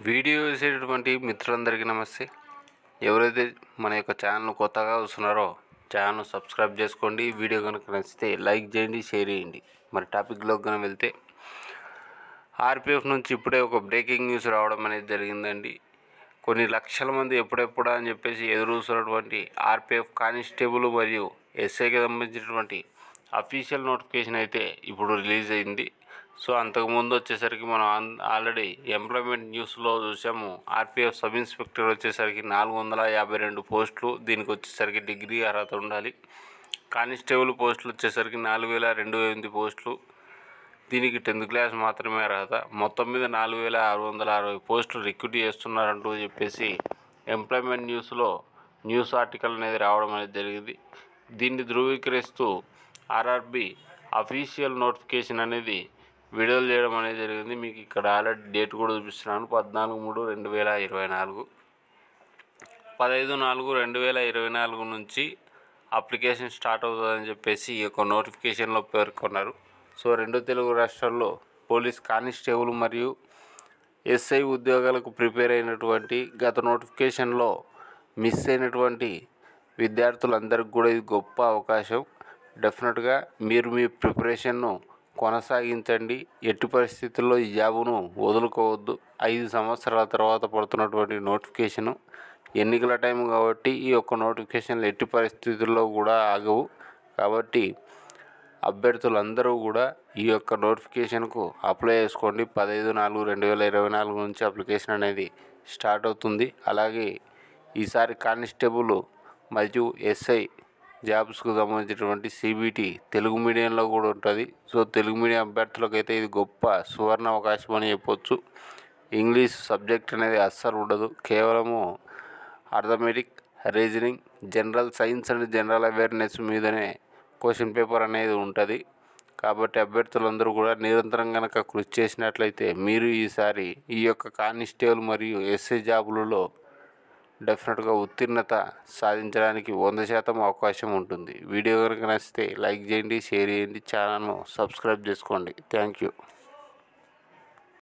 Video చేసేటటువంటి మిత్రులందరికీ నమస్తే. ఎవరైతే మన యొక్క ఛానల్ కొత్తగా వస్తున్నారో ఛానల్ సబ్స్క్రైబ్ చేసుకోండి. వీడియో కనుక నచ్చితే లైక్ చేయండి, షేర్ చేయండి. మరి టాపిక్లోకి కనుక వెళ్తే, ఆర్పిఎఫ్ నుంచి ఇప్పుడే ఒక బ్రేకింగ్ న్యూస్ రావడం అనేది జరిగిందండి. కొన్ని లక్షల మంది ఎప్పుడెప్పుడా అని చెప్పేసి ఎదురు చూస్తున్నటువంటి ఆర్పిఎఫ్ కానిస్టేబుల్ మరియు ఎస్ఐకి సంబంధించినటువంటి అఫీషియల్ నోటిఫికేషన్ అయితే ఇప్పుడు రిలీజ్ అయింది. సో అంతకుముందు వచ్చేసరికి మనం ఆల్రెడీ ఎంప్లాయ్మెంట్ న్యూస్లో చూసాము. ఆర్పిఎఫ్ సబ్ ఇన్స్పెక్టర్ వచ్చేసరికి 452 పోస్టులు, దీనికి వచ్చేసరికి డిగ్రీ అర్హత ఉండాలి. కానిస్టేబుల్ పోస్టులు వచ్చేసరికి 4028 పోస్టులు, దీనికి 10th క్లాస్ మాత్రమే అర్హత. మొత్తం మీద 4660 పోస్టులు రిక్రూట్ చేస్తున్నారంటూ చెప్పేసి ఎంప్లాయ్మెంట్ న్యూస్ ఆర్టికల్ అనేది రావడం అనేది జరిగింది. దీన్ని ధృవీకరిస్తూ ఆర్ఆర్బి అఫీషియల్ నోటిఫికేషన్ అనేది విడుదల చేయడం అనేది జరిగింది. మీకు ఇక్కడ ఆల్రెడీ డేట్ కూడా చూపిస్తున్నాను. 14/3/2024 15/4/2024 నుంచి అప్లికేషన్ స్టార్ట్ అవుతుందని చెప్పేసి ఈ యొక్క నోటిఫికేషన్లో పేర్కొన్నారు. సో 2 తెలుగు రాష్ట్రాల్లో పోలీస్ కానిస్టేబుల్ మరియు ఎస్ఐ ఉద్యోగాలకు ప్రిపేర్ అయినటువంటి గత నోటిఫికేషన్లో మిస్ అయినటువంటి విద్యార్థులందరికీ కూడా ఇది గొప్ప అవకాశం. డెఫినెట్గా మీరు మీ ప్రిపరేషన్ను కొనసాగించండి. ఎట్టి పరిస్థితుల్లో ఈ జాబును వదులుకోవద్దు. 5 సంవత్సరాల తర్వాత పడుతున్నటువంటి నోటిఫికేషను, ఎన్నికల టైం కాబట్టి ఈ యొక్క నోటిఫికేషన్లు ఎట్టి పరిస్థితుల్లో కూడా ఆగవు. కాబట్టి అభ్యర్థులందరూ కూడా ఈ యొక్క నోటిఫికేషన్కు అప్లై చేసుకోండి. 15/4/2024 నుంచి అప్లికేషన్ అనేది స్టార్ట్ అవుతుంది. అలాగే ఈసారి కానిస్టేబుల్ మరియు ఎస్ఐ జాబ్స్కు సంబంధించినటువంటి సిబిటి తెలుగు మీడియంలో కూడా ఉంటుంది. సో తెలుగు మీడియం అభ్యర్థులకు అయితే ఇది గొప్ప సువర్ణ అవకాశం అని చెప్పొచ్చు. ఇంగ్లీష్ సబ్జెక్ట్ అనేది అస్సలు ఉండదు. కేవలము arithmetic, reasoning, general science and general awareness మీదనే క్వశ్చన్ పేపర్ అనేది ఉంటుంది. కాబట్టి అభ్యర్థులందరూ కూడా నిరంతరం కనుక కృషి చేసినట్లయితే మీరు ఈసారి ఈ యొక్క కానిస్టేబుల్ మరియు ఎస్ఐ జాబులలో డెఫినెట్గా ఉత్తీర్ణత సాధించడానికి 100% అవకాశం ఉంటుంది. వీడియో కనుక నచ్చితే లైక్ చేయండి, షేర్ చేయండి, ఛానల్ను సబ్స్క్రైబ్ చేసుకోండి. Thank you.